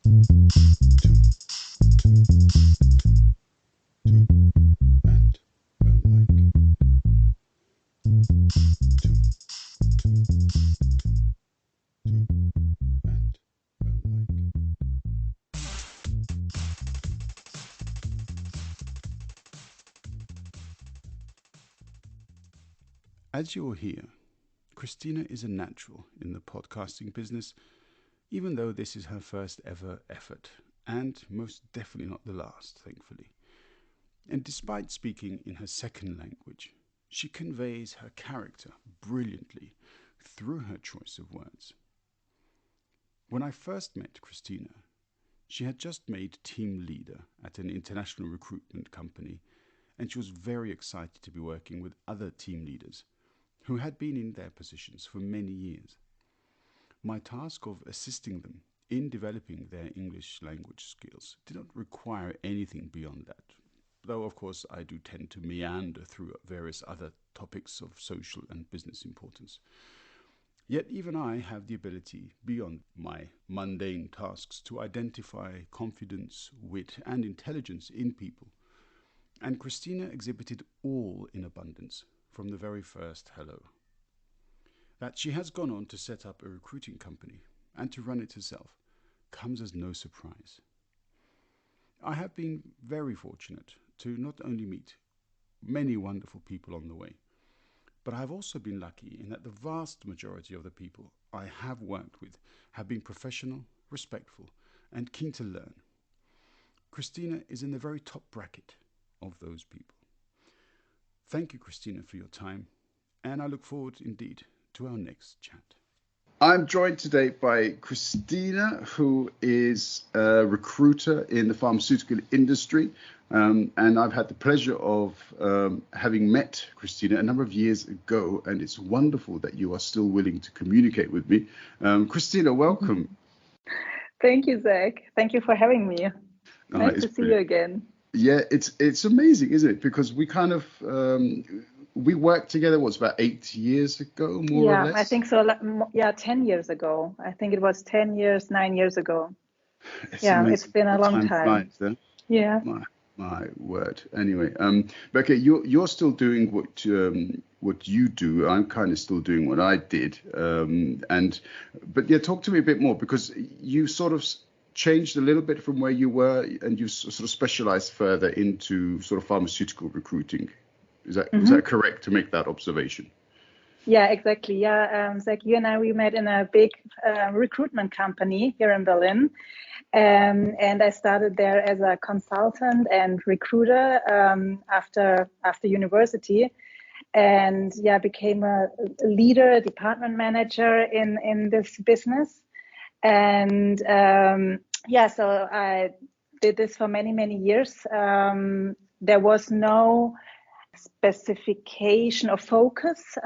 As you'll hear, Christina is a natural in the podcasting business, even though this is her first ever effort, and most definitely not the last, thankfully. And despite speaking in her second language, she conveys her character brilliantly through her choice of words. When I first met Christina, she had just made team leader at an international recruitment company, and she was very excited to be working with other team leaders who had been in their positions for many years. My task of assisting them in developing their English language skills did not require anything beyond that, though of course I do tend to meander through various other topics of social and business importance. Yet even I have the ability, beyond my mundane tasks, to identify confidence, wit, and intelligence in people. And Christina exhibited all in abundance from the very first hello. That she has gone on to set up a recruiting company and to run it herself comes as no surprise. I have been very fortunate to not only meet many wonderful people on the way, but I have also been lucky in that the vast majority of the people I have worked with have been professional, respectful, and keen to learn. Christina is in the very top bracket of those people. Thank you, Christina, for your time, and I look forward indeed to our next chat. I'm joined today by Christina, who is a recruiter in the pharmaceutical industry. And I've had the pleasure of having met Christina a number of years ago, and it's wonderful that you are still willing to communicate with me. Christina, welcome. Thank you, Zach. Thank you for having me. Nice to see you again. Yeah, it's amazing, isn't it? Because we kind of we worked together. What's about 8 years ago, more or less? Yeah, I think so. Yeah, 10 years ago. I think it was 9 years ago. Amazing. It's been a long time. Flies, yeah. My word. Anyway, but okay, you're still doing what you do. I'm kind of still doing what I did. But yeah, talk to me a bit more, because you sort of changed a little bit from where you were, and you sort of specialized further into sort of pharmaceutical recruiting. Is that correct to make that observation? Yeah, exactly. Yeah, Zach, you and I, we met in a big recruitment company here in Berlin. And I started there as a consultant and recruiter after university, and became a leader, a department manager in this business. And so I did this for many years. There was no specification or focus,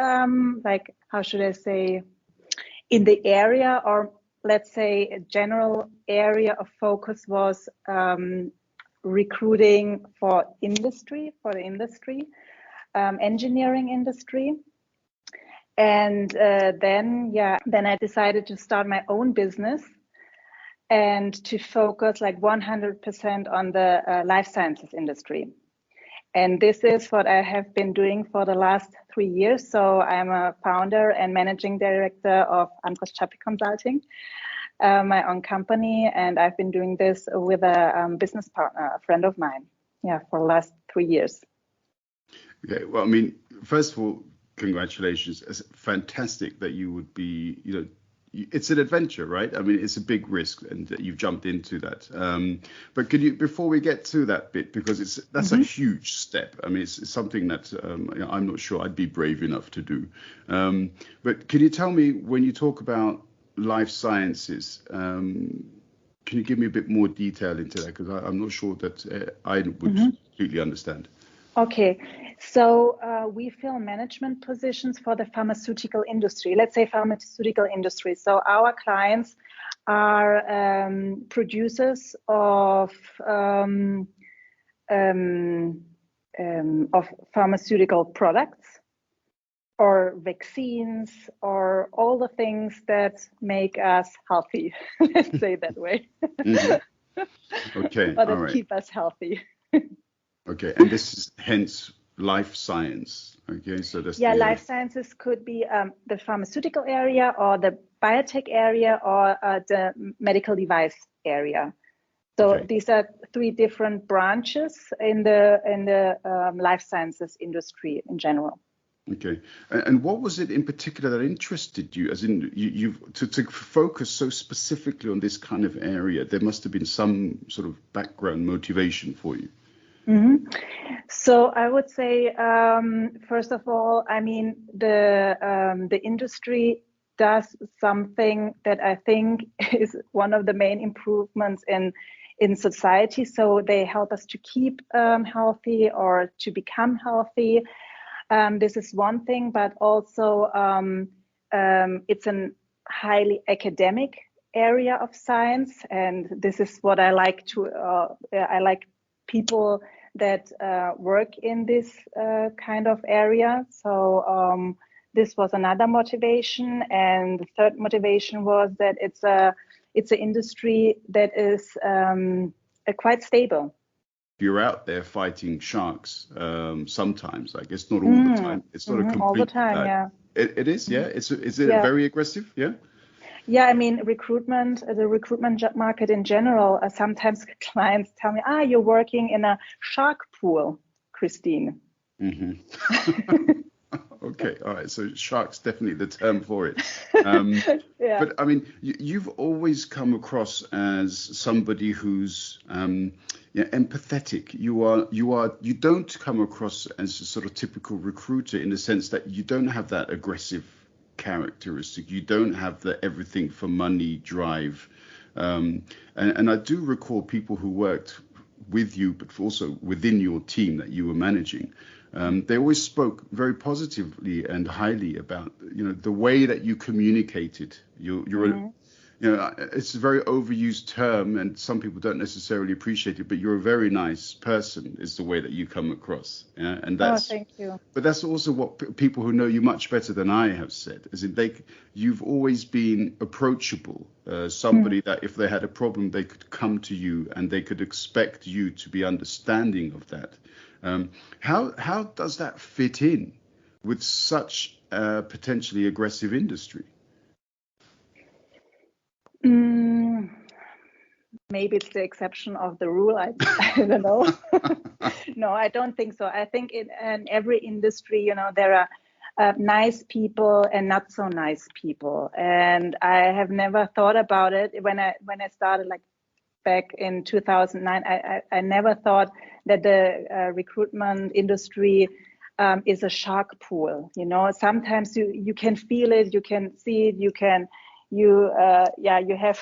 like, how should I say, in the area, or let's say a general area of focus was recruiting for the industry, engineering industry. And then I decided to start my own business and to focus like 100% on the life sciences industry. And this is what I have been doing for the last 3 years. So I'm a founder and managing director of Andris Capek Consulting, my own company. And I've been doing this with a business partner, a friend of mine, for the last 3 years. Okay, well, I mean, first of all, congratulations. It's fantastic that you would be, it's an adventure, right? I mean, it's a big risk, and you've jumped into that. But could you, before we get to that bit, because that's a huge step. I mean, it's something that I'm not sure I'd be brave enough to do. But can you tell me, when you talk about life sciences, can you give me a bit more detail into that? Because I'm not sure that I would completely understand. Okay, so we fill management positions for the pharmaceutical industry. Let's say pharmaceutical industry. So our clients are producers of pharmaceutical products, or vaccines or all the things that make us healthy. Let's say that way. Okay, Or all that right. keep us healthy. Okay, and this is hence life science. Okay, so that's Yeah, the life sciences could be the pharmaceutical area or the biotech area or the medical device area. So okay. these are three different branches in the life sciences industry in general. Okay. And what was it in particular that interested you? As in, you've to focus so specifically on this kind of area, there must have been some sort of background motivation for you. Mm-hmm. So I would say, first of all, I mean, the industry does something that I think is one of the main improvements in society. So they help us to keep healthy or to become healthy. This is one thing, but also it's a highly academic area of science, and this is what I like to. I like people that work in this kind of area. So this was another motivation, and the third motivation was that it's an industry that is quite stable. You're out there fighting sharks sometimes. I guess not all the time. It's not a All the completely time, bad. yeah. It is, yeah. Is it Yeah. very aggressive? Yeah. Yeah, I mean, the recruitment job market in general, sometimes clients tell me, you're working in a shark pool, Kristine. Okay, all right. So shark's definitely the term for it. Yeah. But I mean, you've always come across as somebody who's empathetic. You don't come across as a sort of typical recruiter in the sense that you don't have that aggressive characteristic. You don't have the everything for money drive. And I do recall people who worked with you, but also within your team that you were managing. They always spoke very positively and highly about the way that you communicated. It's a very overused term, and some people don't necessarily appreciate it. But you're a very nice person, is the way that you come across. Yeah? And Thank you. but that's also what people who know you much better than I have said. As in, you've always been approachable. Somebody that if they had a problem, they could come to you, and they could expect you to be understanding of that. How does that fit in with such a potentially aggressive industry? Maybe it's the exception of the rule. I don't know. No, I don't think so. I think in every industry, there are nice people and not so nice people. And I have never thought about it when I started, like back in 2009. I never thought that the recruitment industry is a shark pool. Sometimes you can feel it, you can see it, you have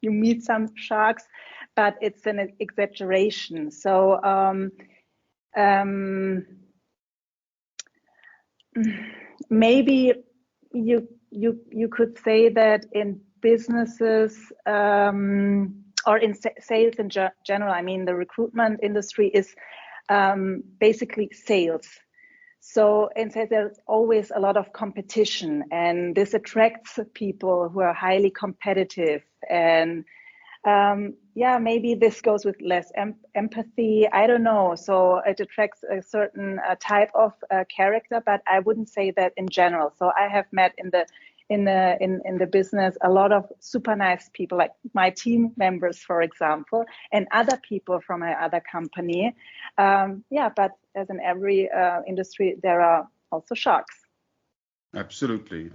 you meet some sharks, but it's an exaggeration. So maybe you could say that in businesses or in sales in general. I mean, the recruitment industry is basically sales. So in sales, there's always a lot of competition, and this attracts people who are highly competitive. And maybe this goes with less empathy. I don't know. So it attracts a certain type of character, but I wouldn't say that in general. So I have met in the business a lot of super nice people, like my team members, for example, and other people from my other company. But as in every industry, there are also sharks. Absolutely.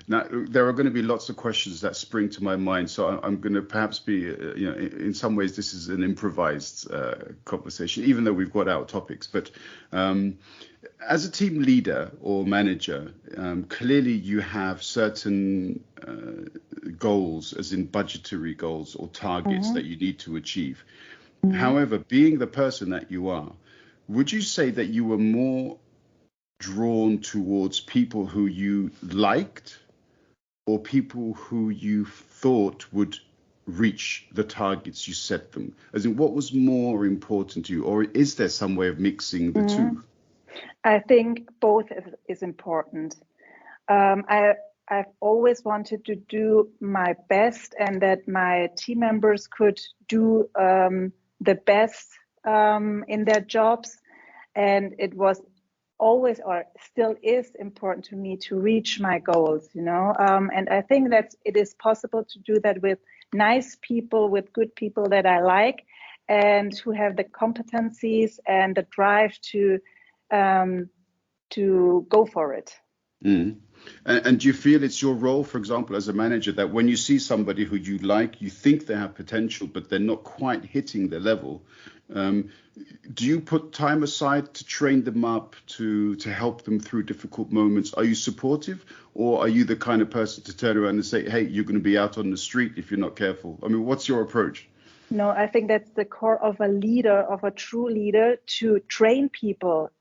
Now, there are going to be lots of questions that spring to my mind, so I'm going to perhaps be, in some ways, this is an improvised conversation, even though we've got our topics. But as a team leader or manager, clearly you have certain goals, as in budgetary goals or targets that you need to achieve. However, being the person that you are, would you say that you were more drawn towards people who you liked or people who you thought would reach the targets you set them? As in, what was more important to you? Or is there some way of mixing the two? I think both is important. I've always wanted to do my best, and that my team members could do the best in their jobs. And it was always, or still is, important to me to reach my goals, and I think that it is possible to do that with nice people, with good people that I like, and who have the competencies and the drive to go for it. Mm. And do you feel it's your role, for example, as a manager, that when you see somebody who you like, you think they have potential, but they're not quite hitting the level, do you put time aside to train them up, to help them through difficult moments? Are you supportive, or are you the kind of person to turn around and say, hey, you're going to be out on the street if you're not careful? I mean, what's your approach? No, I think that's the core of a leader, of a true leader, to train people.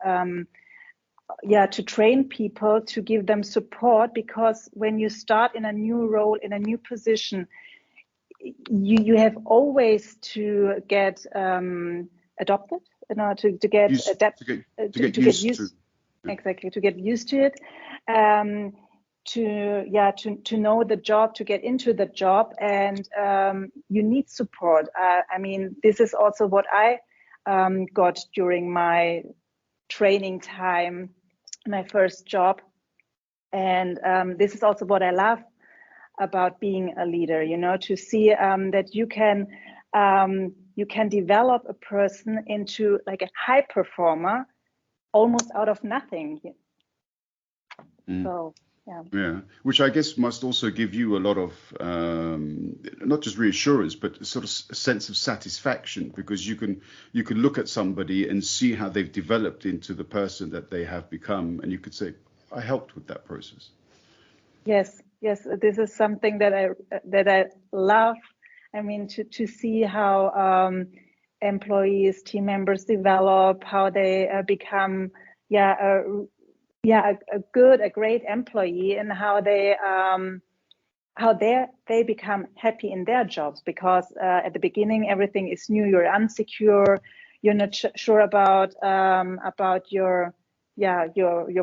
To train people, to give them support, because when you start in a new role, in a new position, you have always to get adopted, to get used exactly, to get used to it, to know the job, to get into the job, and you need support. I mean, this is also what I got during my training time, my first job, and this is also what I love about being a leader, to see that you can develop a person into like a high performer almost out of nothing. So yeah, which I guess must also give you a lot of not just reassurance, but sort of a sense of satisfaction, because you can look at somebody and see how they've developed into the person that they have become, and you could say, I helped with that process. Yes, this is something that I love. I mean, to see how employees, team members develop, how they become a great employee, and how they become happy in their jobs, because at the beginning everything is new, you're insecure, you're not sure about your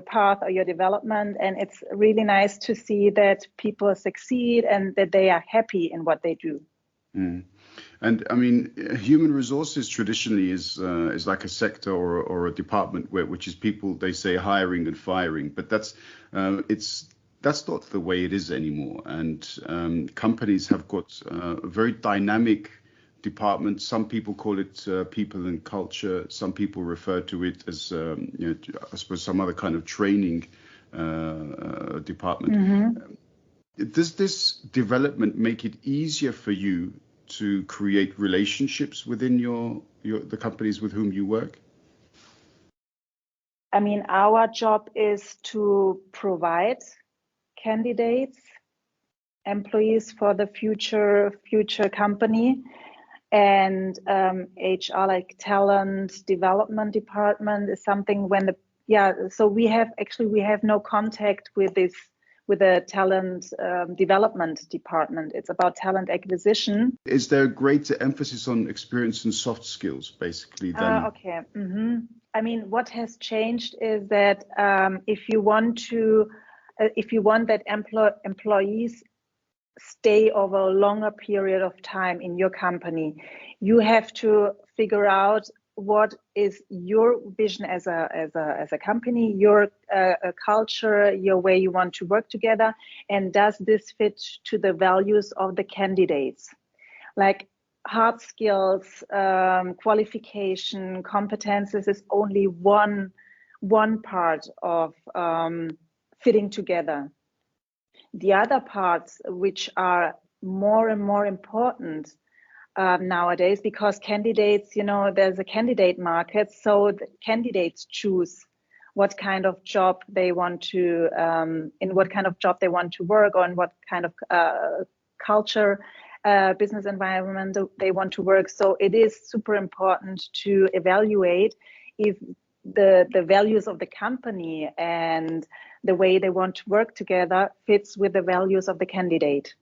path or your development, and it's really nice to see that people succeed and that they are happy in what they do. And I mean, human resources traditionally is like a sector or a department which is people, they say, hiring and firing, but that's not the way it is anymore. And companies have got a very dynamic department. Some people call it people and culture. Some people refer to it as I suppose some other kind of training department. Mm-hmm. Does this development make it easier for you to create relationships within the companies with whom you work? I mean, our job is to provide candidates, employees for the future company, and HR, like talent development department, is something so we have no contact with the talent development department. It's about talent acquisition. Is there a greater emphasis on experience and soft skills, basically? Okay. Mm-hmm. I mean, what has changed is that if you want that employees stay over a longer period of time in your company, you have to figure out what is your vision as a company, your culture, your way you want to work together, and does this fit to the values of the candidates? Like hard skills, qualification, competences is only one part of fitting together. The other parts, which are more and more important nowadays, because candidates, there's a candidate market, so the candidates choose what kind of job they want to, in what kind of job they want to work, or in what kind of culture, business environment they want to work. So it is super important to evaluate if the values of the company and the way they want to work together fits with the values of the candidate.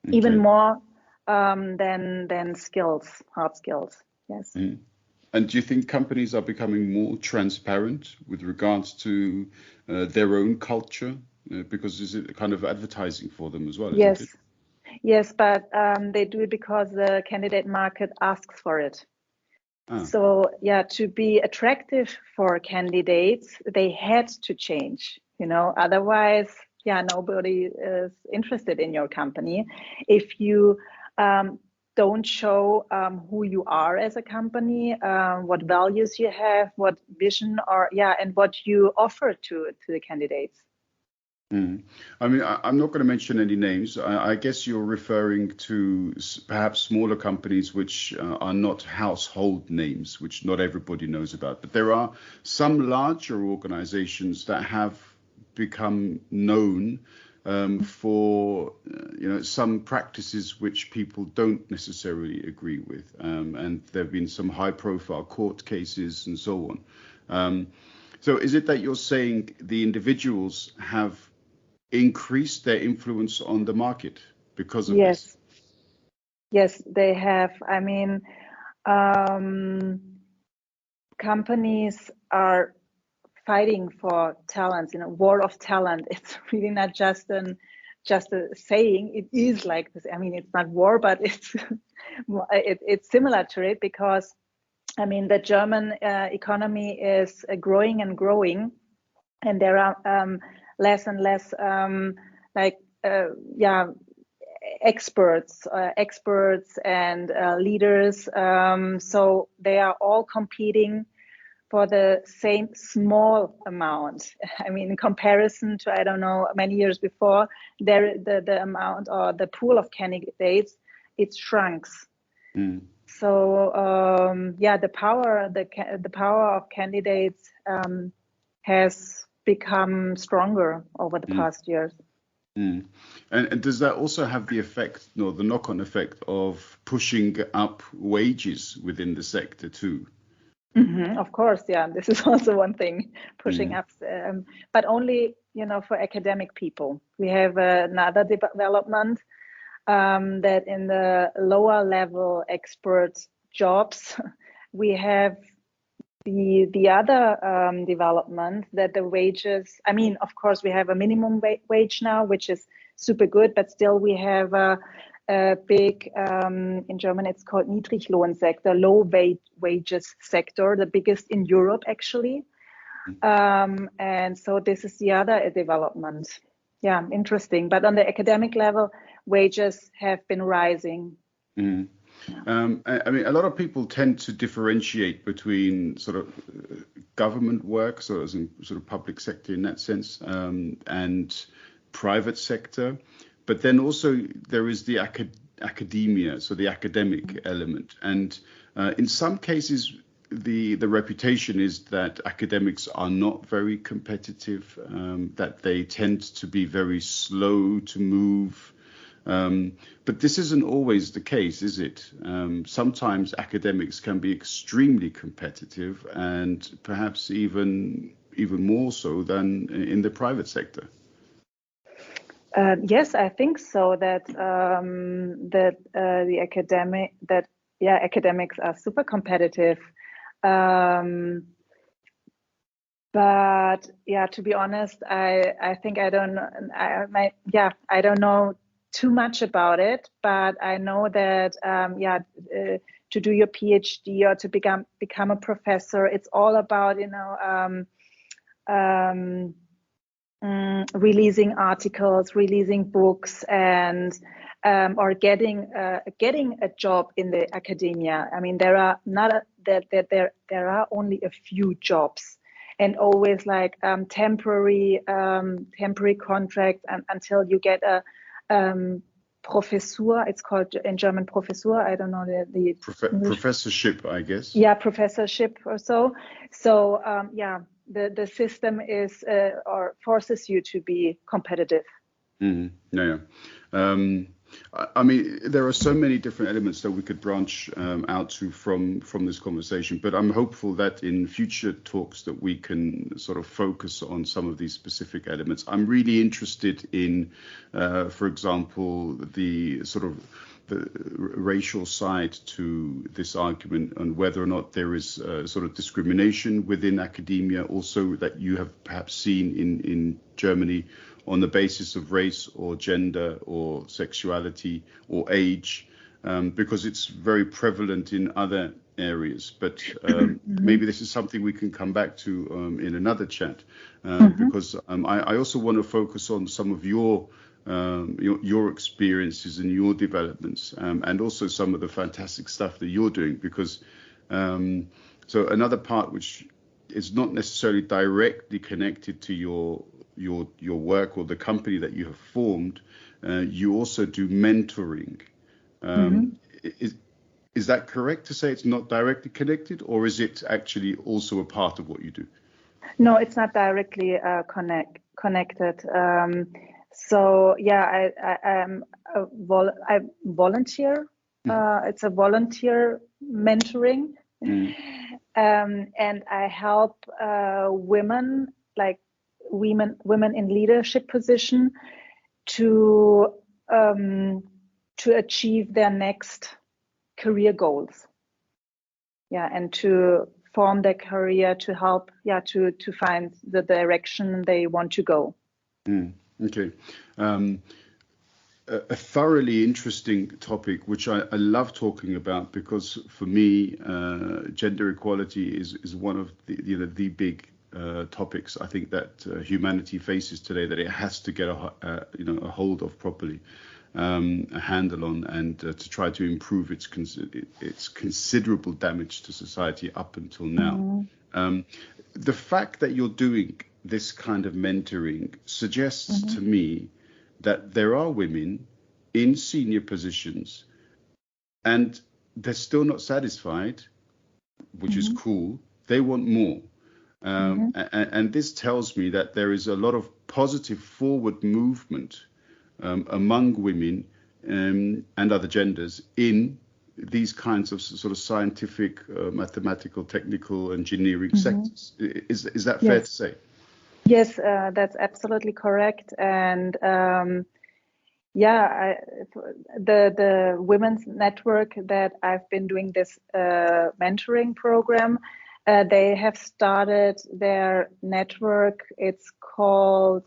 Okay. Even more than skills, hard skills. Yes. Mm-hmm. And do you think companies are becoming more transparent with regards to their own culture? Because is it kind of advertising for them as well, isn't it? Yes, yes, but they do it because the candidate market asks for it. Ah, So yeah, to be attractive for candidates, they had to change, otherwise, yeah, nobody is interested in your company. If you don't show who you are as a company, what values you have, what vision or yeah, and what you offer to the candidates. mm. I mean, I'm not going to mention any names. I guess you're referring to perhaps smaller companies which are not household names, which not everybody knows about. But there are some larger organizations that have become known for some practices which people don't necessarily agree with, and there have been some high-profile court cases and so on. So, is it that you're saying the individuals have increased their influence on the market because of this? Yes, yes, they have. I mean, um, companies are fighting for talents, war of talent. It's really not just a saying. It is like this. I mean, it's not war, but it's similar to it, because I mean the German economy is growing and growing, and there are less and less like yeah, experts and leaders. So they are all competing for the same small amount. I mean, in comparison to, I don't know, many years before, the amount or the pool of candidates, it shrinks. Mm. So yeah, the power of candidates has become stronger over the Mm. past years. Mm. And does that also have the effect, no, the knock-on effect of pushing up wages within the sector too? Of course, yeah, this is also one thing, pushing Mm. up, but only for academic people. We have another development that in the lower level expert jobs, we have the other development that the wages. I mean, of course, we have a minimum wage now, which is super good, but still we have a big, in German it's called Niedriglohnsektor, low wages sector, the biggest in Europe actually. And so this is the other development. Yeah, interesting. But on the academic level, wages have been rising. Mm. I mean, a lot of people tend to differentiate between sort of government work, so as in sort of public sector in that sense, and private sector. But then also there is the academia, so the academic element. And in some cases, the reputation is that academics are not very competitive, that they tend to be very slow to move. But this isn't always the case, is it? Sometimes academics can be extremely competitive, and perhaps even more so than in the private sector. Yes, I think so. That academics are super competitive. But yeah, to be honest, I think I don't I don't know too much about it, but I know that to do your PhD or to become a professor, it's all about releasing articles, releasing books, and or getting a job in the academia. I mean, there are not there are only a few jobs, and always like temporary contract until you get a Professur. It's called in German Professur. I don't know the English. Professorship, I guess. Yeah, professorship or so. So yeah, the system is or forces you to be competitive. Mm, yeah. I mean, there are so many different elements that we could branch out to from this conversation, but I'm hopeful that in future talks that we can sort of focus on some of these specific elements. I'm really interested in, for example, the sort of the racial side to this argument, and whether or not there is sort of discrimination within academia, also that you have perhaps seen in Germany on the basis of race or gender or sexuality or age, because it's very prevalent in other areas. But maybe this is something we can come back to in another chat, because I also want to focus on some of your experiences and your developments, and also some of the fantastic stuff that you're doing, because so another part which is not necessarily directly connected to your work or the company that you have formed, you also do mentoring. Is that correct to say it's not directly connected, or is it actually also a part of what you do? No, it's not directly connected. So yeah, I volunteer. It's a volunteer mentoring, and I help women, like women in leadership position, to achieve their next career goals. Yeah, and to form their career, to help, to find the direction they want to go. Okay. A thoroughly interesting topic, which I love talking about, because for me, gender equality is one of the big topics I think that humanity faces today, that it has to get a hold of properly, a handle on, and to try to improve its considerable damage to society up until now. The fact that you're doing this kind of mentoring suggests to me that there are women in senior positions and they're still not satisfied, which is cool. They want more. And this tells me that there is a lot of positive forward movement among women and other genders in these kinds of sort of scientific, mathematical, technical, engineering sectors. Is that fair to say? Yes, that's absolutely correct. And the women's network that I've been doing this mentoring program, they have started their network. It's called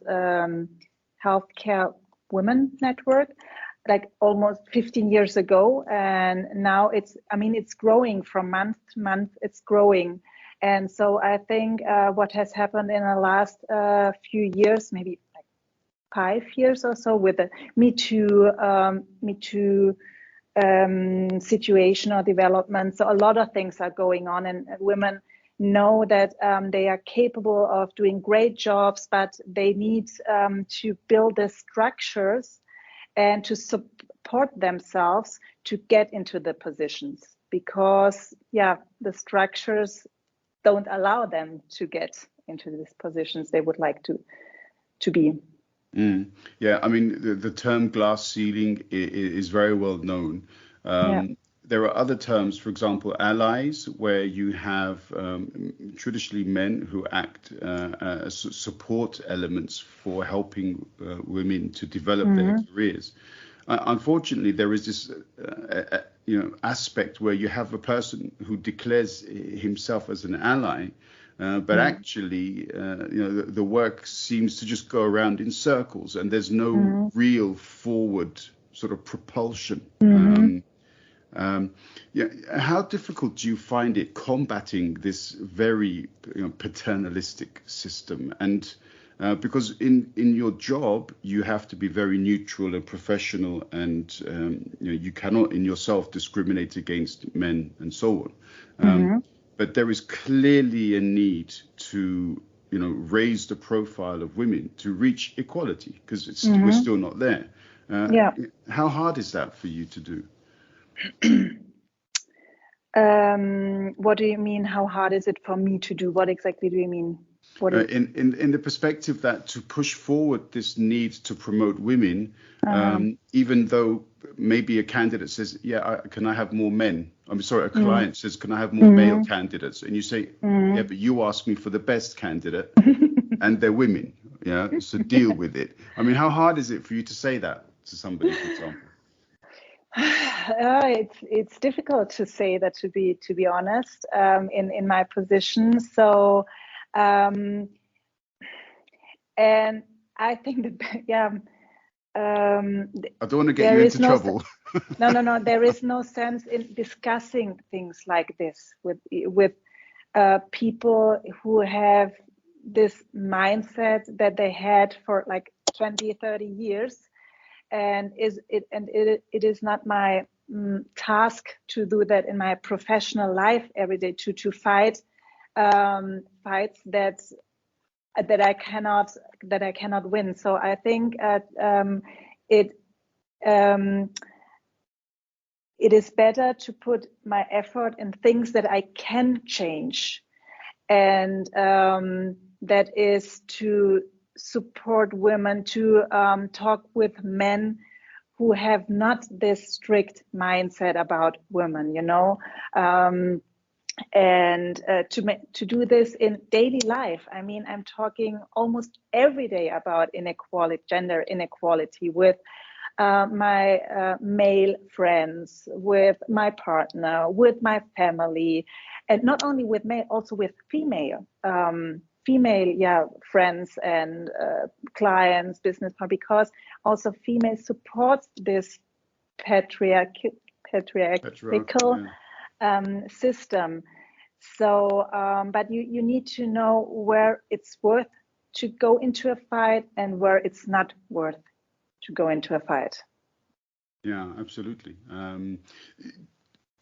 Healthcare Women Network, like almost 15 years ago. And now it's growing from month to month. It's growing. And so I think what has happened in the last few years, maybe like 5 years or so, with the Me Too situation or development. So a lot of things are going on, and women know that they are capable of doing great jobs, but they need to build the structures and to support themselves to get into the positions, because the structures don't allow them to get into these positions they would like to be. Yeah, I mean, the term glass ceiling is very well known. There are other terms, for example, allies, where you have traditionally men who act as support elements for helping women to develop their careers. Unfortunately, there is this aspect where you have a person who declares himself as an ally, but actually, the work seems to just go around in circles, and there's no real forward sort of propulsion. How difficult do you find it combating this very paternalistic system? And because in your job you have to be very neutral and professional, and you cannot in yourself discriminate against men and so on. But there is clearly a need to raise the profile of women to reach equality, because we're still not there. How hard is that for you to do? What do you mean? How hard is it for me to do? What exactly do you mean? In the perspective that to push forward this need to promote women, even though maybe a candidate says, can I have more men? I'm sorry, a client says, can I have more male candidates? And you say, but you asked me for the best candidate and they're women. So deal with it. I mean, how hard is it for you to say that to somebody, for example? It's difficult to say that, to be honest, in my position. So, and I think that I don't want to get you into trouble. No. There is no sense in discussing things like this with people who have this mindset that they had for like 20, 30 years, and it is not my task to do that in my professional life every day, to fight fights that I cannot win. So I think it it is better to put my effort in things that I can change, and that is to support women, to talk with men who have not this strict mindset about women, and to do this in daily life. I mean, I'm talking almost every day about inequality, gender inequality, with my male friends, with my partner, with my family, and not only with male, also with female friends and clients, business partners, because also female supports this patriarchal system. So, but you need to know where it's worth to go into a fight and where it's not worth to go into a fight. Yeah, absolutely.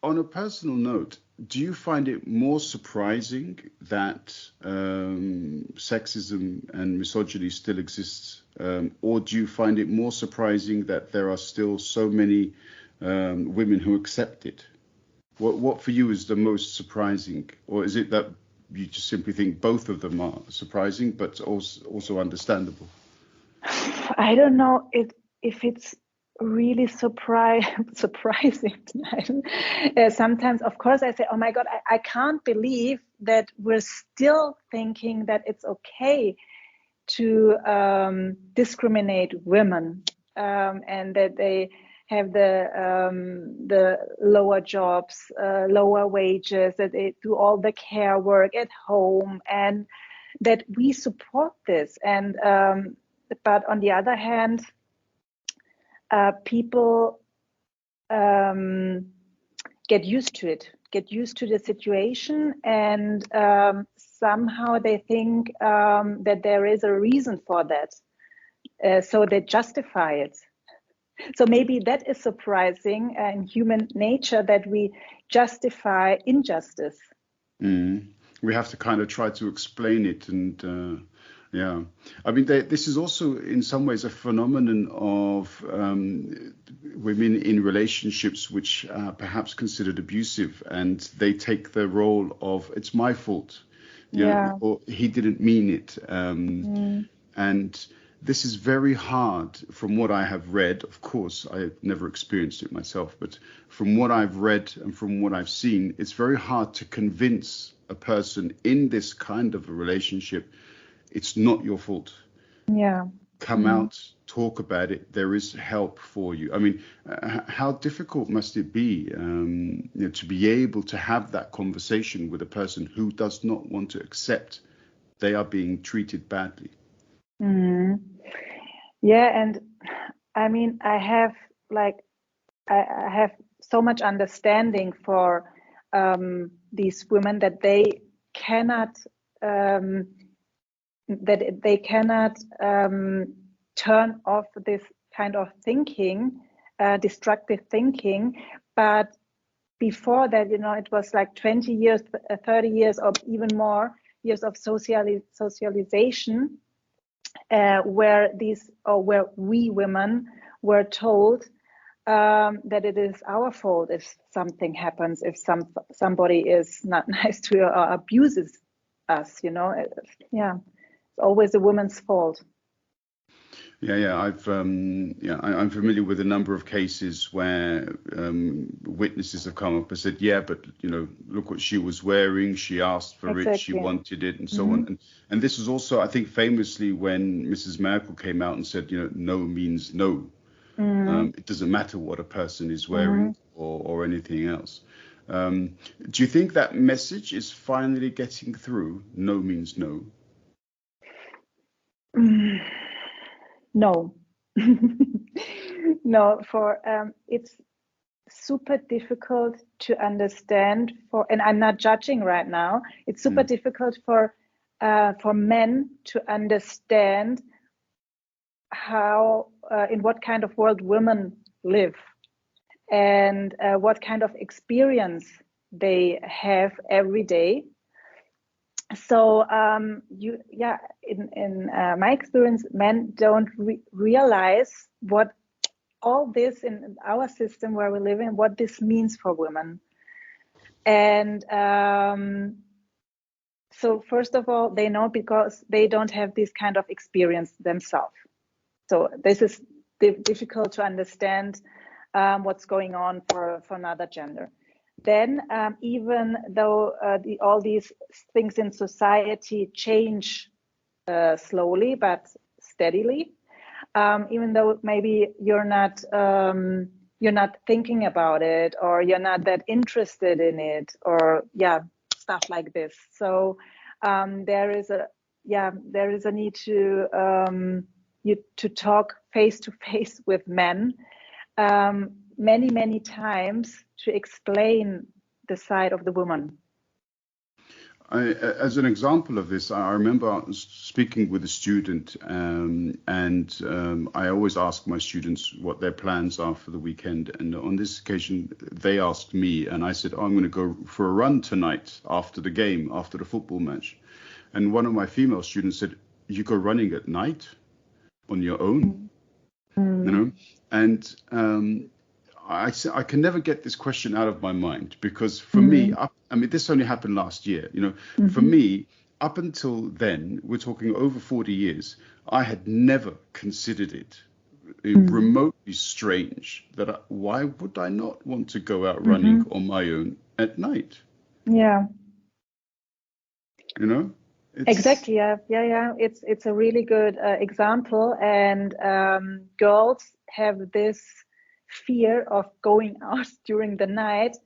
On a personal note, do you find it more surprising that sexism and misogyny still exists, or do you find it more surprising that there are still so many women who accept it? What for you is the most surprising, or is it that you just simply think both of them are surprising but also understandable? I don't know if it's really surprising. Sometimes, of course, I say, oh my God, I can't believe that we're still thinking that it's okay to discriminate women, and that they have the lower jobs, lower wages, that they do all the care work at home, and that we support this. And but on the other hand, people get used to it, get used to the situation, and somehow they think that there is a reason for that. So they justify it. So maybe that is surprising in human nature, that we justify injustice. We have to kind of try to explain it, and yeah, I mean, this is also in some ways a phenomenon of women in relationships which are perhaps considered abusive, and they take the role of "it's my fault," or "he didn't mean it," and this is very hard. From what I have read, of course, I've never experienced it myself, but from what I've read and from what I've seen, it's very hard to convince a person in this kind of a relationship, it's not your fault. Yeah. Come out, talk about it. There is help for you. I mean, how difficult must it be to be able to have that conversation with a person who does not want to accept they are being treated badly? Yeah, and I mean, I have so much understanding for these women that they cannot turn off this kind of thinking, destructive thinking. But before that, it was like 20 years, 30 years, or even more years of socialization, where we women were told that it is our fault if something happens, if somebody is not nice to you or abuses us. Yeah, it's always a woman's fault. Yeah. I'm familiar with a number of cases where witnesses have come up and said, yeah, but look what she was wearing. She asked for it. She wanted it, and so on. And this was also, I think, famously when Mrs. Merkel came out and said, no means no. It doesn't matter what a person is wearing or anything else. Do you think that message is finally getting through? No means no. No. No, it's super difficult to understand and I'm not judging right now. It's super difficult for men to understand how in what kind of world women live and what kind of experience they have every day. So in my experience, men don't realize what all this in our system where we live in, what this means for women. And so first of all, they know because they don't have this kind of experience themselves. So this is difficult to understand what's going on for another gender. Then even though all these things in society change slowly but steadily, even though maybe you're not thinking about it or you're not that interested in it or stuff like this. So there is a need to talk face to face with men many times to explain the side of the woman. As an example of this, I remember speaking with a student, and I always ask my students what their plans are for the weekend. And on this occasion, they asked me, and I said, I'm going to go for a run tonight after the game, after the football match. And one of my female students said, you go running at night on your own? You know? And I can never get this question out of my mind, because for me, I mean, this only happened last year, you know, for me, up until then, we're talking over 40 years, I had never considered it remotely strange that why would I not want to go out running on my own at night? Yeah. You know? Exactly. Yeah. It's a really good example. And girls have this fear of going out during the night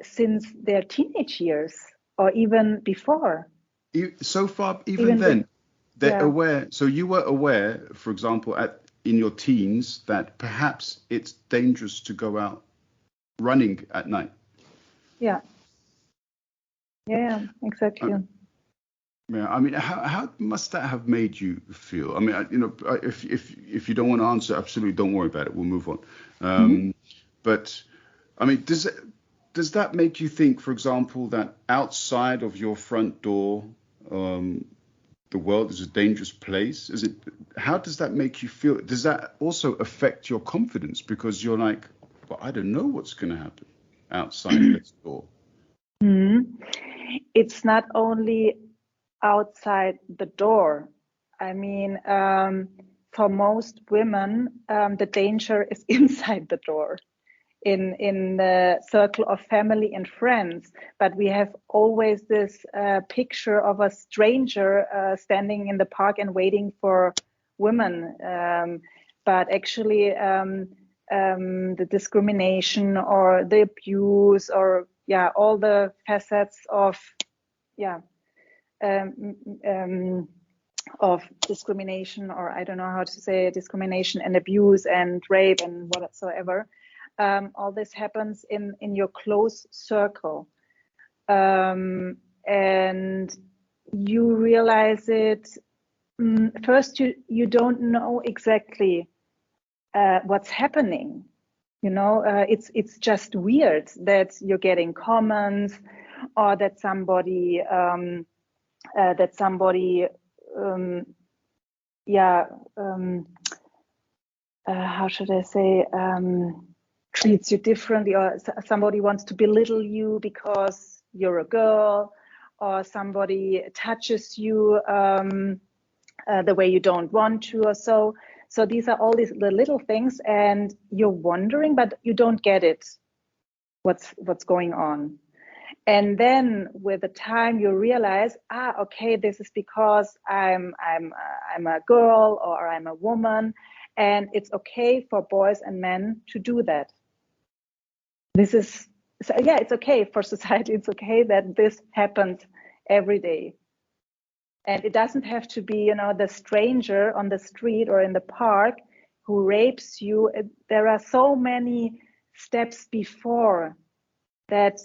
since their teenage years or even before. So far, even then, they're aware. So you were aware, for example, in your teens, that perhaps it's dangerous to go out running at night. Yeah, exactly. Yeah, I mean, how must that have made you feel? I mean, you know, if you don't want to answer, absolutely don't worry about it. We'll move on. But I mean, does that make you think, for example, that outside of your front door, the world is a dangerous place? How does that make you feel? Does that also affect your confidence? Because you're like, well, I don't know what's going to happen outside this door. It's not only outside the door. I mean, for most women, the danger is inside the door, in the circle of family and friends. But we have always this picture of a stranger standing in the park and waiting for women. But actually, the discrimination or the abuse or all the facets of discrimination, or I don't know how to say discrimination and abuse and rape and whatsoever. All this happens in your close circle. And you realize it, first you don't know exactly what's happening. You know, it's just weird that you're getting comments or that somebody how should I say, treats you differently, or somebody wants to belittle you because you're a girl, or somebody touches you the way you don't want to, or so. So these are all the little things, and you're wondering, but you don't get it. What's going on? And then with the time you realize, okay, this is because I'm a girl or I'm a woman, And it's okay for boys and men to do that. It's okay for society. It's okay that this happens every day. And it doesn't have to be, the stranger on the street or in the park who rapes you. There are so many steps before that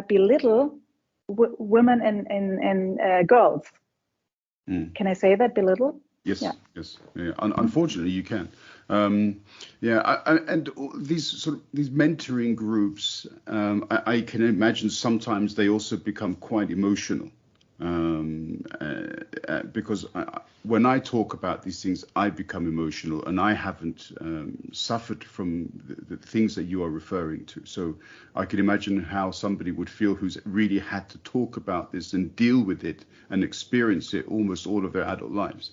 belittle women and girls. Can I say that, belittle? Yes, yeah. Yes. Yeah. Unfortunately, you can. And these mentoring groups, I can imagine sometimes they also become quite emotional. Because when I talk about these things, I become emotional, and I haven't suffered from the things that you are referring to. So I can imagine how somebody would feel who's really had to talk about this and deal with it and experience it almost all of their adult lives.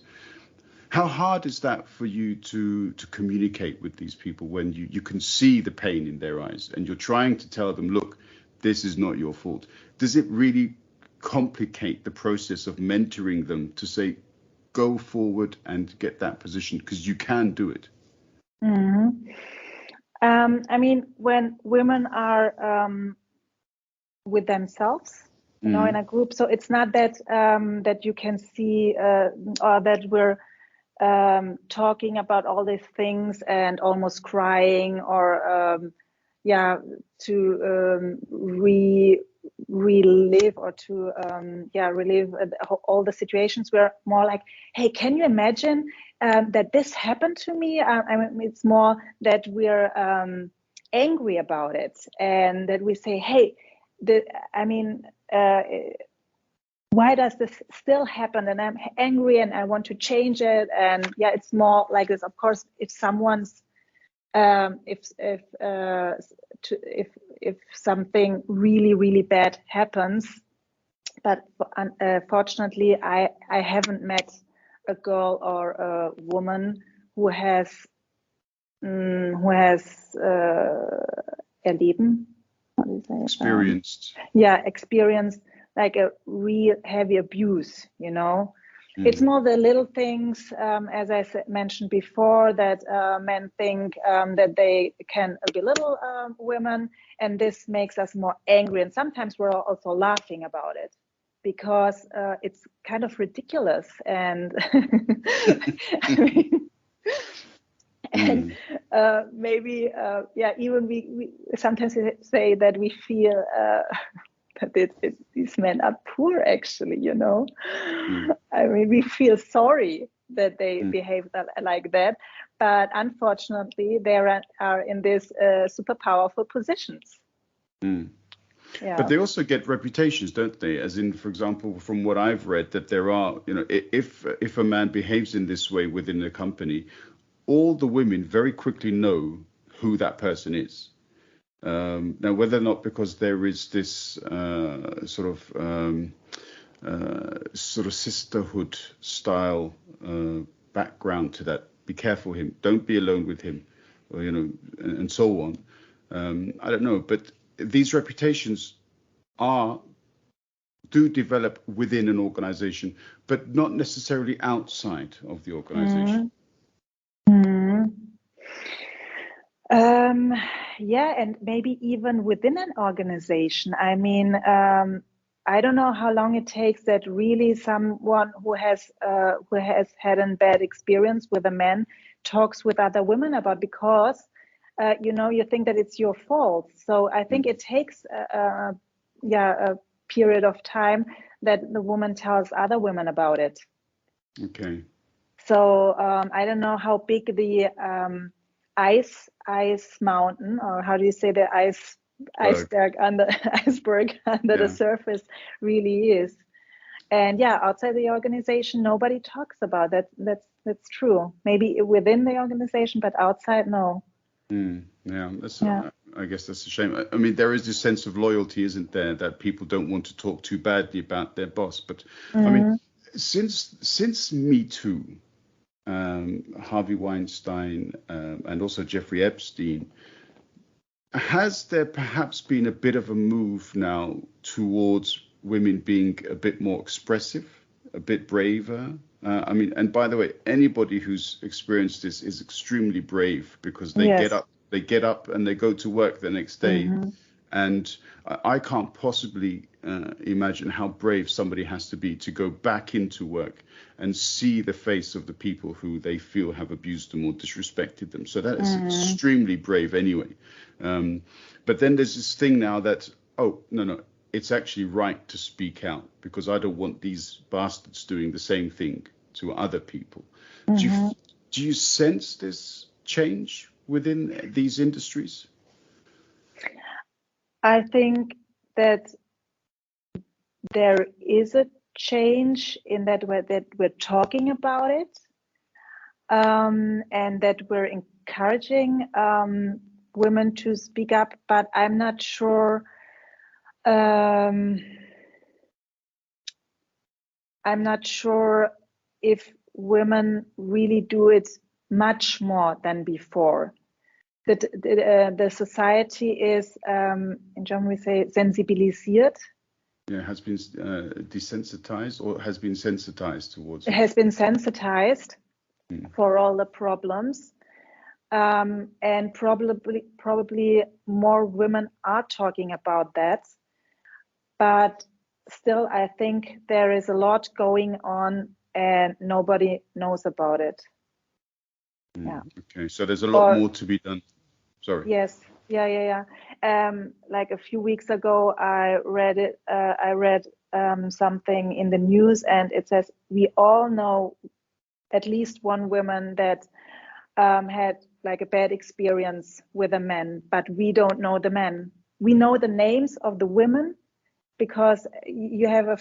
How hard is that for you to communicate with these people when you can see the pain in their eyes and you're trying to tell them, look, this is not your fault? Does it really complicate the process of mentoring them to say, go forward and get that position, because you can do it? When women are with themselves, in a group, so it's not that that you can see or that we're talking about all these things and almost crying or to relive or to relive all the situations. We're more like, hey, can you imagine that this happened to me? It's more that we're angry about it, and that we say, hey, why does this still happen? And I'm angry and I want to change it. And it's more like this. Of course, if someone's if something really, really bad happens, but fortunately, I haven't met a girl or a woman who has erleben, how do you say it? Experienced like a real heavy abuse, It's more the little things, as I mentioned before, that men think that they can belittle women, and this makes us more angry. And sometimes we're also laughing about it because it's kind of ridiculous. And maybe, even we sometimes say that we feel that these men are poor, actually, we feel sorry that they behave like that, but unfortunately they are in these super powerful positions. But they also get reputations, don't they? As in, for example, from what I've read, that there are, if a man behaves in this way within a company, all the women very quickly know who that person is. Now, whether or not because there is this sort of sisterhood style background to that, be careful him, don't be alone with him, or, and so on. I don't know, but these reputations do develop within an organization, but not necessarily outside of the organization. And maybe even within an organization. I don't know how long it takes that really someone who has had a bad experience with a man talks with other women about, because you think that it's your fault. So I think it takes a period of time that the woman tells other women about it. Okay. So I don't know how big the ice mountain, or how do you say the iceberg under the surface really is. And outside the organization, nobody talks about that. That's true. Maybe within the organization, but outside, no. I guess that's a shame. I mean, there is this sense of loyalty, isn't there, that people don't want to talk too badly about their boss. But I mean, since Me Too, Harvey Weinstein, and also Jeffrey Epstein, has there perhaps been a bit of a move now towards women being a bit more expressive, a bit braver, I mean, and by the way, anybody who's experienced this is extremely brave, because Yes. they get up and they go to work the next day. Hmm. And I can't possibly imagine how brave somebody has to be to go back into work and see the face of the people who they feel have abused them or disrespected them. So that is Hmm. extremely brave anyway. But then there's this thing now that, oh, no, it's actually right to speak out, because I don't want these bastards doing the same thing to other people. Do you, Hmm. do you sense this change within these industries? I think that there is a change in that we're talking about it, and that we're encouraging women to speak up. But I'm not sure. I'm not sure if women really do it much more than before. The society is, in German we say, sensibilisiert. Yeah, has been desensitized, or has been sensitized towards It it. has been sensitized for all the problems, and probably more women are talking about that. But still, I think there is a lot going on, and nobody knows about it. Yeah. Okay, so there's a lot Or more to be done. Sorry. yes, yeah. Like a few weeks ago, I read it. I read something in the news, and it says we all know at least one woman that had like a bad experience with a man, but we don't know the men. We know the names of the women because you have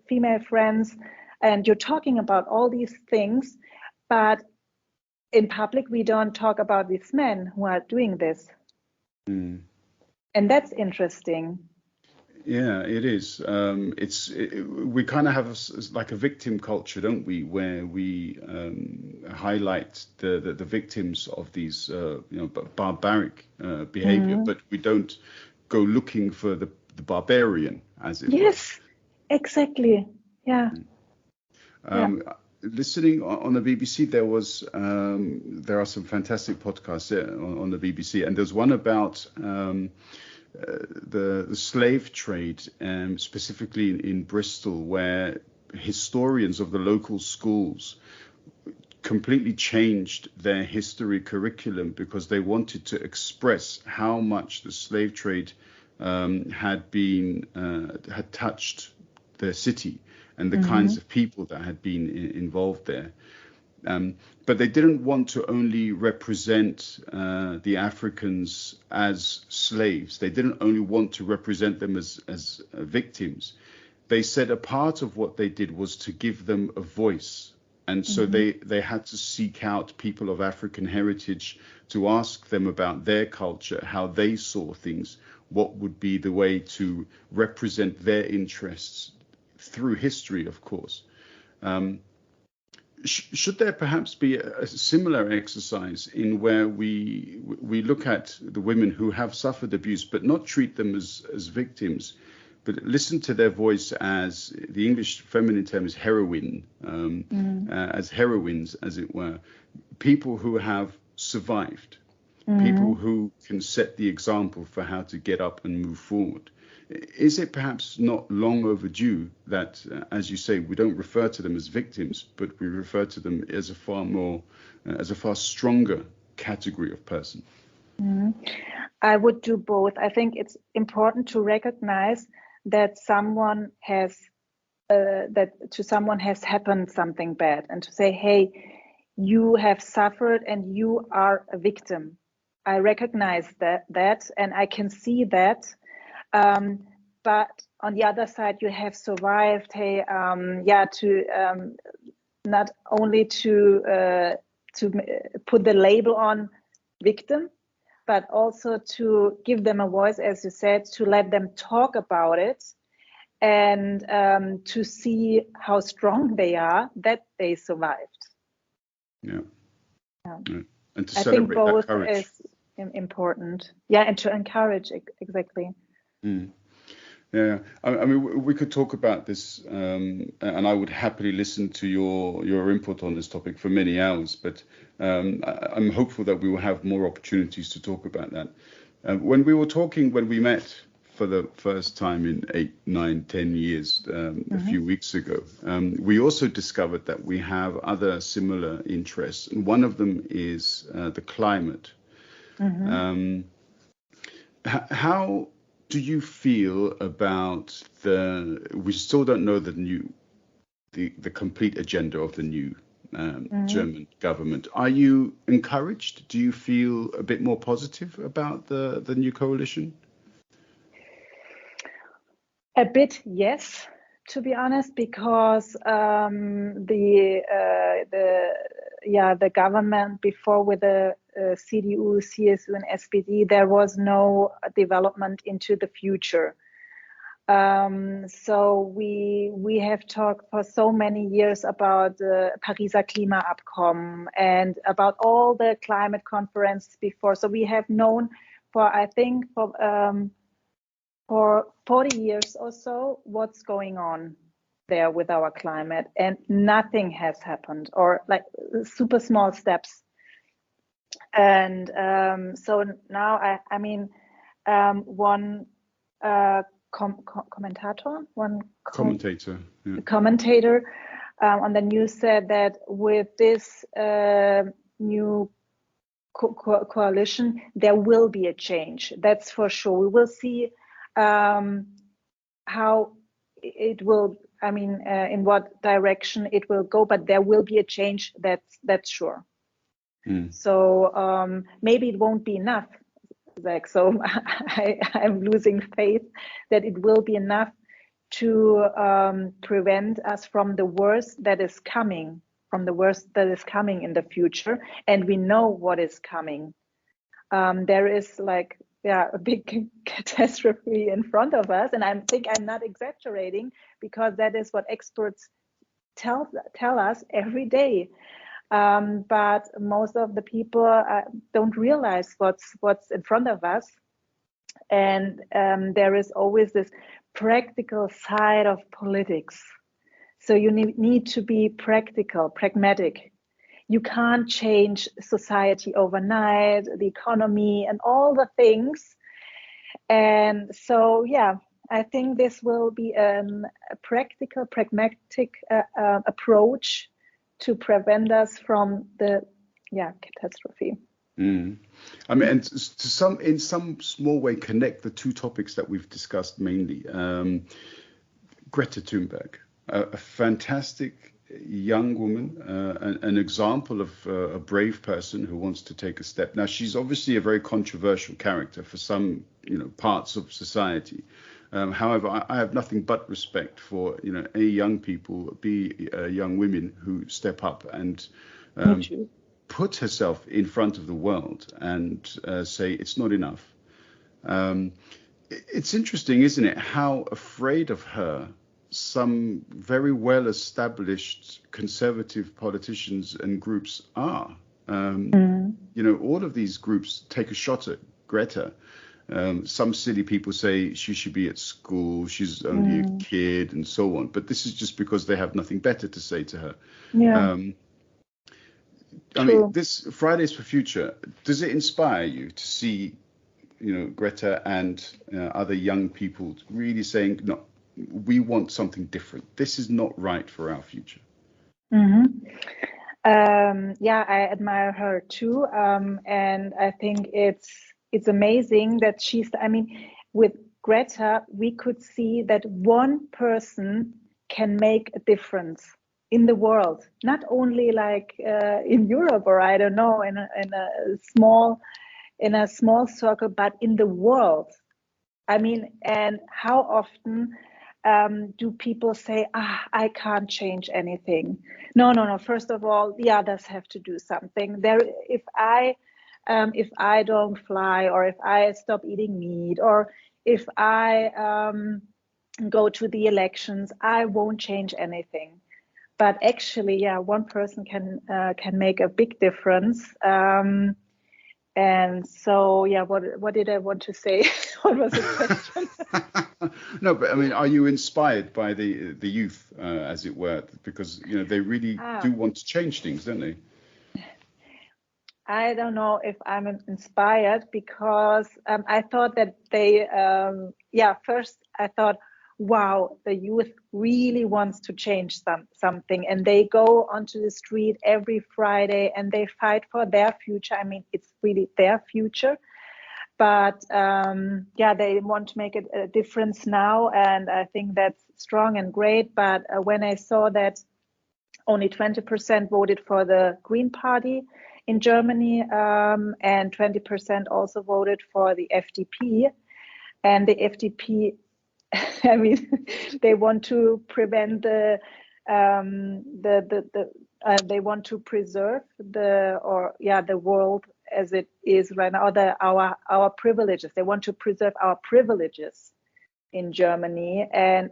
female friends, and you're talking about all these things, but in public we don't talk about these men who are doing this. And that's interesting. Yeah, it is. We kind of have like a victim culture, don't we, where we highlight the victims of these barbaric behavior, but we don't go looking for the barbarian, as it were. Yes, exactly. Yeah. Listening on the BBC, there are some fantastic podcasts there on the BBC, and there's one about the slave trade, specifically in Bristol, where historians of the local schools completely changed their history curriculum because they wanted to express how much the slave trade had touched their city and the kinds of people that had been involved there. But they didn't want to only represent the Africans as slaves. They didn't only want to represent them as victims. They said a part of what they did was to give them a voice. And so they had to seek out people of African heritage to ask them about their culture, how they saw things, what would be the way to represent their interests through history, of course. Should there perhaps be a similar exercise in where we look at the women who have suffered abuse, but not treat them as victims, but listen to their voice as, the English feminine term is heroine, as heroines, as it were, people who have survived, people who can set the example for how to get up and move forward. Is it perhaps not long overdue that, as you say, we don't refer to them as victims, but we refer to them as a far stronger category of person? I would do both. I think it's important to recognize that to someone has happened something bad, and to say, hey, you have suffered and you are a victim. I recognize that and I can see that. But on the other side, you have survived. Hey, not only to put the label on victim, but also to give them a voice, as you said, to let them talk about it, and to see how strong they are that they survived. Yeah. And to I think celebrate that both courage. is important. Yeah, and to encourage, exactly. Yeah, I mean, we could talk about this, and I would happily listen to your input on this topic for many hours. But I'm hopeful that we will have more opportunities to talk about that. When we were talking, when we met for the first time in 8, 9, 10 years, a few weeks ago, we also discovered that we have other similar interests, and one of them is the climate. Um, how do you feel about we still don't know the complete agenda of the new German government. Are you encouraged? Do you feel a bit more positive about the new coalition? A bit, yes, to be honest, because the government before with the CDU, CSU, and SPD, there was no development into the future. So we have talked for so many years about the Pariser Klimaabkommen and about all the climate conferences before. So we have known for 40 years or so what's going on there with our climate, and nothing has happened, or like super small steps. And so now one commentator on the news said that with this new coalition there will be a change. That's for sure. We will see how it will, in what direction it will go, but there will be a change. That's sure. So maybe it won't be enough, Zach. So I'm losing faith that it will be enough to prevent us from the worst that is coming, in the future. And we know what is coming. There is a big catastrophe in front of us. And I think I'm not exaggerating, because that is what experts tell us every day. But most of the people don't realize what's in front of us. And there is always this practical side of politics. So you need to be practical, pragmatic. You can't change society overnight, the economy and all the things. And so, I think this will be a practical, pragmatic approach to prevent us from the catastrophe. I mean, and in some small way connect the two topics that we've discussed mainly. Greta Thunberg, a fantastic young woman, an example of a brave person who wants to take a step. Now, she's obviously a very controversial character for some, parts of society. However, I have nothing but respect for, young people, young women who step up and put herself in front of the world and say it's not enough. It's interesting, isn't it, how afraid of her some very well-established conservative politicians and groups are. All of these groups take a shot at Greta. Some silly people say she should be at school, she's only a kid, and so on. But this is just because they have nothing better to say to her. I mean, this Fridays for Future, does it inspire you to see, Greta and other young people really saying, no, we want something different. This is not right for our future. I admire her too. And I think it's amazing that with Greta, we could see that one person can make a difference in the world, not only in Europe, or I don't know, in a small circle, but in the world. And how often do people say, I can't change anything? No. First of all, the others have to do something. If I don't fly, or if I stop eating meat, or if I go to the elections, I won't change anything. But actually, one person can make a big difference. And so, what did I want to say? What was the question? No, but I mean, are you inspired by the youth, as it were? Because they really do want to change things, don't they? I don't know if I'm inspired because I thought that they, first I thought, wow, the youth really wants to change something, and they go onto the street every Friday and they fight for their future. I mean, it's really their future, but they want to make a difference now, and I think that's strong and great. But when I saw that only 20% voted for the Green Party in Germany, and 20% also voted for the FDP. And the FDP, I mean, they want to prevent they want to preserve the world as it is right now, our privileges. They want to preserve our privileges in Germany, and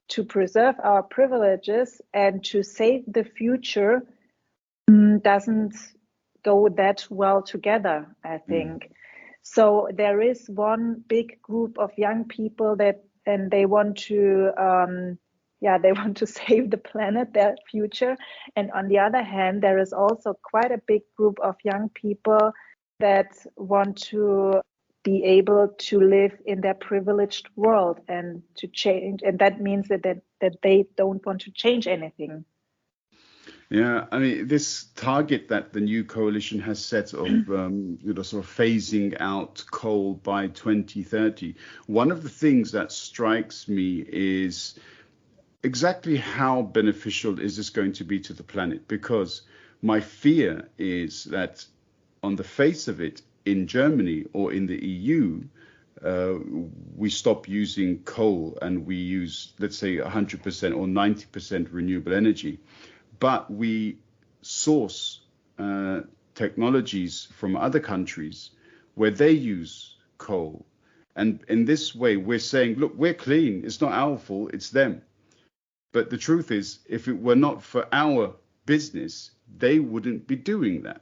to preserve our privileges and to save the future doesn't go that well together, I think. So there is one big group of young people and they want to they want to save the planet, their future. And on the other hand, there is also quite a big group of young people that want to be able to live in their privileged world and to change. And that means that they don't want to change anything. Yeah, I mean, this target that the new coalition has set of, sort of phasing out coal by 2030. One of the things that strikes me is exactly how beneficial is this going to be to the planet? Because my fear is that on the face of it, in Germany or in the EU, we stop using coal and we use, let's say, 100% or 90% renewable energy. But we source technologies from other countries where they use coal. And in this way, we're saying, look, we're clean. It's not our fault, it's them. But the truth is, if it were not for our business, they wouldn't be doing that.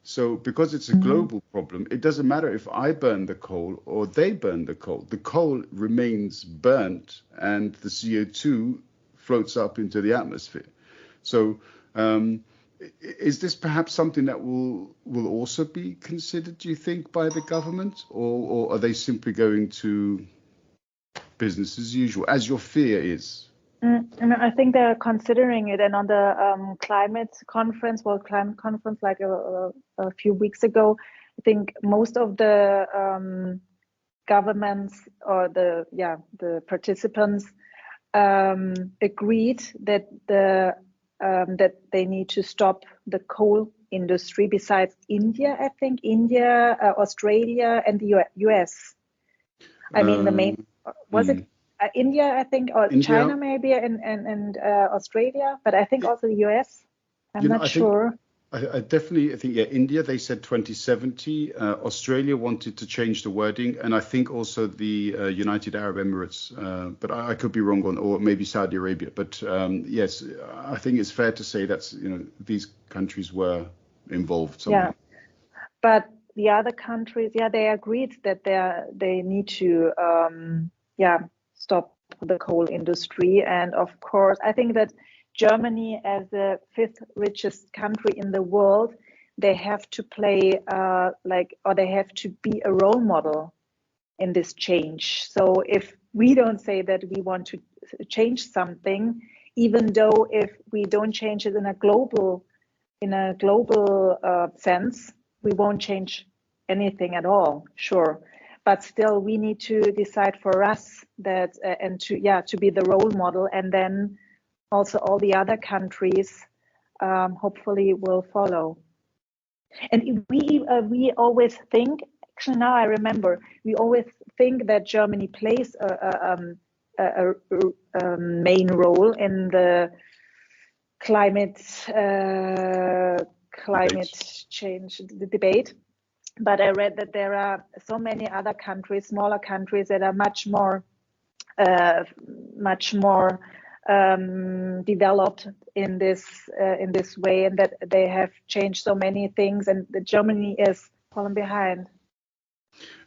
So because it's a global problem, it doesn't matter if I burn the coal or they burn the coal. The coal remains burnt and the CO2 floats up into the atmosphere. So is this perhaps something that will also be considered, do you think, by the government? Or are they simply going to business as usual, as your fear is? I think they're considering it, and on the World Climate Conference like a few weeks ago, I think most of the governments or the participants agreed that that they need to stop the coal industry. Besides India, I think India, Australia, and the US. I mean, the main was it. India, I think, or India, China maybe, and Australia, but I think also the US. I'm not sure. I definitely think, India, they said 2070. Australia wanted to change the wording, and I think also the United Arab Emirates, but I could be wrong on, or maybe Saudi Arabia. But yes, I think it's fair to say that's, these countries were involved somewhere. Yeah, but the other countries, they agreed that they need to, stop the coal industry. And of course, I think that Germany, as the 5th richest country in the world, they have to play they have to be a role model in this change. So if we don't say that we want to change something, even though if we don't change it in a global sense, we won't change anything at all. Sure. But still, we need to decide for us that and to be the role model, and then also all the other countries hopefully will follow. And we always think. Actually, now I remember, we always think that Germany plays a main role in the climate change debate. But I read that there are so many other countries, smaller countries, that are much more developed in this way, and that they have changed so many things, and that Germany is falling behind.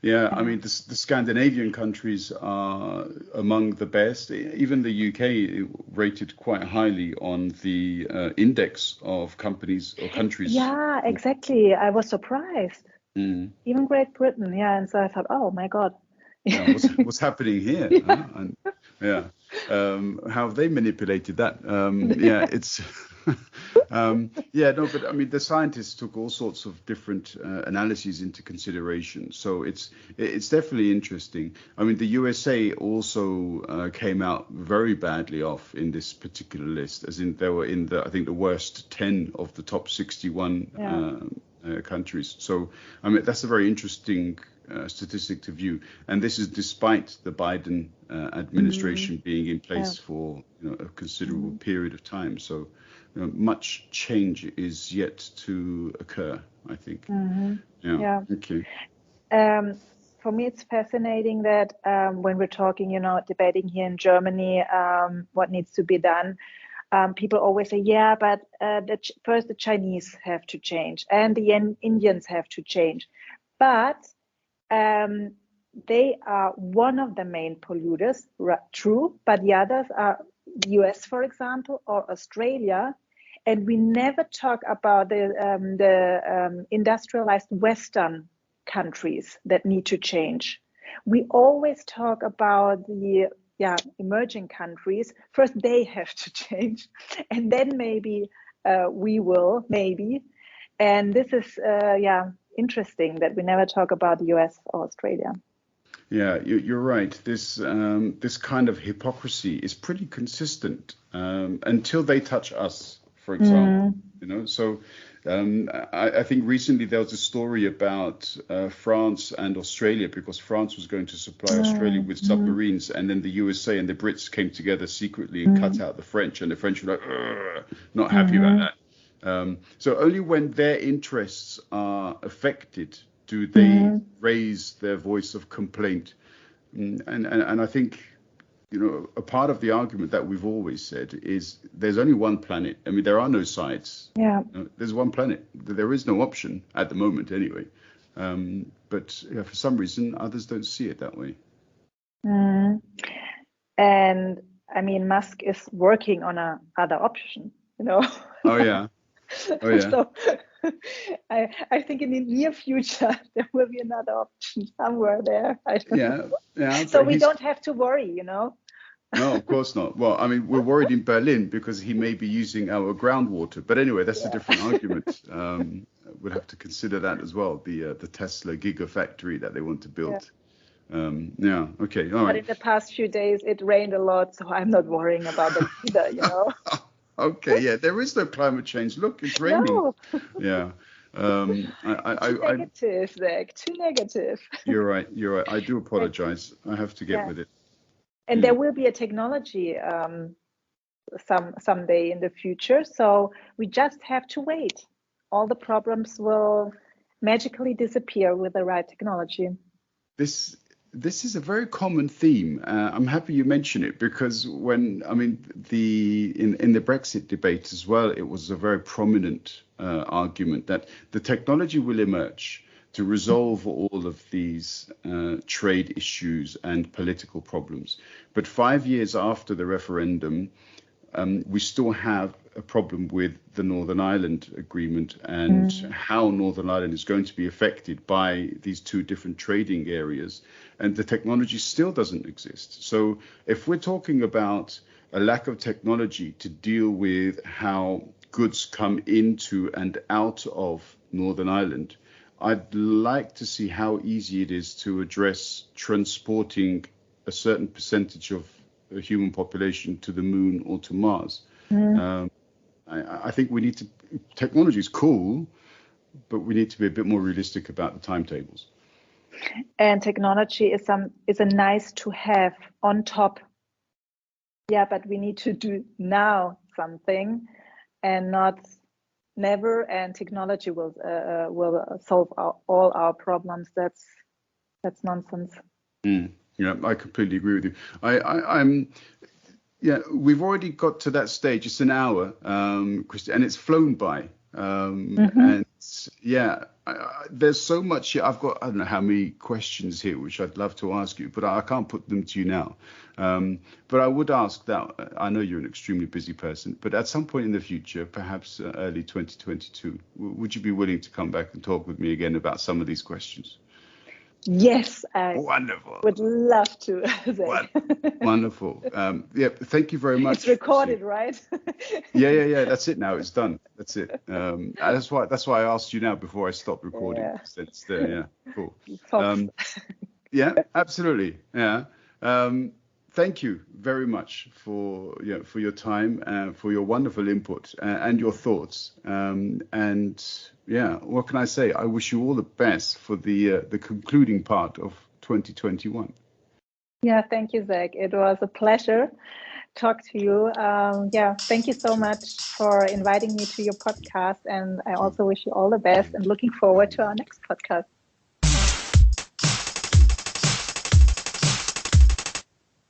Yeah, I Yeah. mean, the Scandinavian countries are among the best. Even the UK rated quite highly on the index of companies or countries. Yeah, exactly. I was surprised. Mm. Even Great Britain, yeah. And so I thought, oh my God. Yeah, what's happening here? Huh? And yeah, how have they manipulated that? Yeah, it's yeah, no, but I mean, the scientists took all sorts of different analyses into consideration, so it's definitely interesting. I mean, the USA also came out very badly off in this particular list, as in they were in the I think the worst 10 of the top 61 Yeah. countries. So I mean, that's a very interesting statistic to view. And this is despite the Biden Mm, administration being in yeah. place for a considerable Mm, period of time. So much change is yet to occur, I think. hmm. Yeah. Yeah. Okay. Um, for me, it's fascinating that when we're talking, debating here in Germany, what needs to be done, people always say, yeah, but first the Chinese have to change and the Indians have to change. But um, they are one of the main polluters, true, but the others are the US, for example, or Australia. And we never talk about the industrialized Western countries that need to change. We always talk about the emerging countries. First, they have to change, and then maybe we will, maybe. And this is interesting that we never talk about the US or Australia. Yeah, you're right. This kind of hypocrisy is pretty consistent until they touch us, for example. Mm, So I think recently there was a story about France and Australia because France was going to supply Australia mm, with mm, submarines, and then the USA and the Brits came together secretly and cut mm, out the French, and the French were like, "Ugh," not happy about mm, that. So only when their interests are affected do they mm, raise their voice of complaint. And I think, a part of the argument that we've always said is there's only one planet. I mean, there are no sides. yeah. There's one planet. There is no option at the moment, anyway. But yeah, for some reason, others don't see it that way. Mm. And I mean, Musk is working on a other option, you know. Oh yeah. Oh yeah. So I think in the near future there will be another option somewhere there. I don't know. Yeah. Yeah. So But we he's don't have to worry. no, of course not. Well, I mean, we're worried in Berlin because he may be using our groundwater. But anyway, that's a Yeah. different argument. We'll have to consider that as well. The Tesla gigafactory that they want to Yeah. build. Yeah. Okay. All But right. in the past few days it rained a lot, so I'm not worrying about that either. Okay. Yeah. There is no climate change. Look, it's raining. No, Yeah. too I negative, Zach, too negative. you're right. You're right. I do But apologize. I have to get yeah, with it. and Yeah. there will be a technology someday in the future, so we just have to wait. All the problems will magically disappear with the right technology. This this is a very common theme. I'm happy you mention it because when I mean the in the Brexit debate as well, it was a very prominent argument that the technology will emerge to resolve all of these trade issues and political problems. But 5 years after the referendum, we still have a problem with the Northern Ireland agreement and Mm. how Northern Ireland is going to be affected by these two different trading areas. And the technology still doesn't exist. So if we're talking about a lack of technology to deal with how goods come into and out of Northern Ireland, I'd like to see how easy it is to address transporting a certain percentage of the human population to the moon or to Mars. Mm. I think we need to. Technology is cool, but we need to be a bit more realistic about the timetables. And technology is a nice to have on top. Yeah, but we need to do now something and not never. And technology will solve all our problems. That's nonsense. Yeah, I completely agree with you. I'm. Yeah, we've already got to that stage. It's an hour, Kristine, and it's flown by. Mm-hmm. And Yeah, there's so much here. I've got, I don't know how many questions here, which I'd love to ask you, but I can't put them to you now. But I would ask that, I know you're an extremely busy person, but at some point in the future, perhaps early 2022, would you be willing to come back and talk with me again about some of these questions? Yes, I Wonderful. would love to. Zach. Wonderful. Yeah, thank you very much. It's recorded, right? Yeah. That's it now. It's done. That's it. That's why I asked you now before I stopped recording. Yeah. It's there. Yeah. Cool. Fox. Yeah, absolutely. Yeah. Thank you very much for your time and for your wonderful input and your thoughts. And yeah, what can I say? I wish you all the best for the concluding part of 2021. Yeah, thank you, Zach. It was a pleasure talk to you. Yeah, thank you so much for inviting me to your podcast. And I also wish you all the best and looking forward to our next podcast.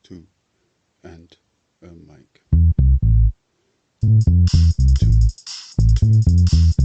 Two and a mic. Two.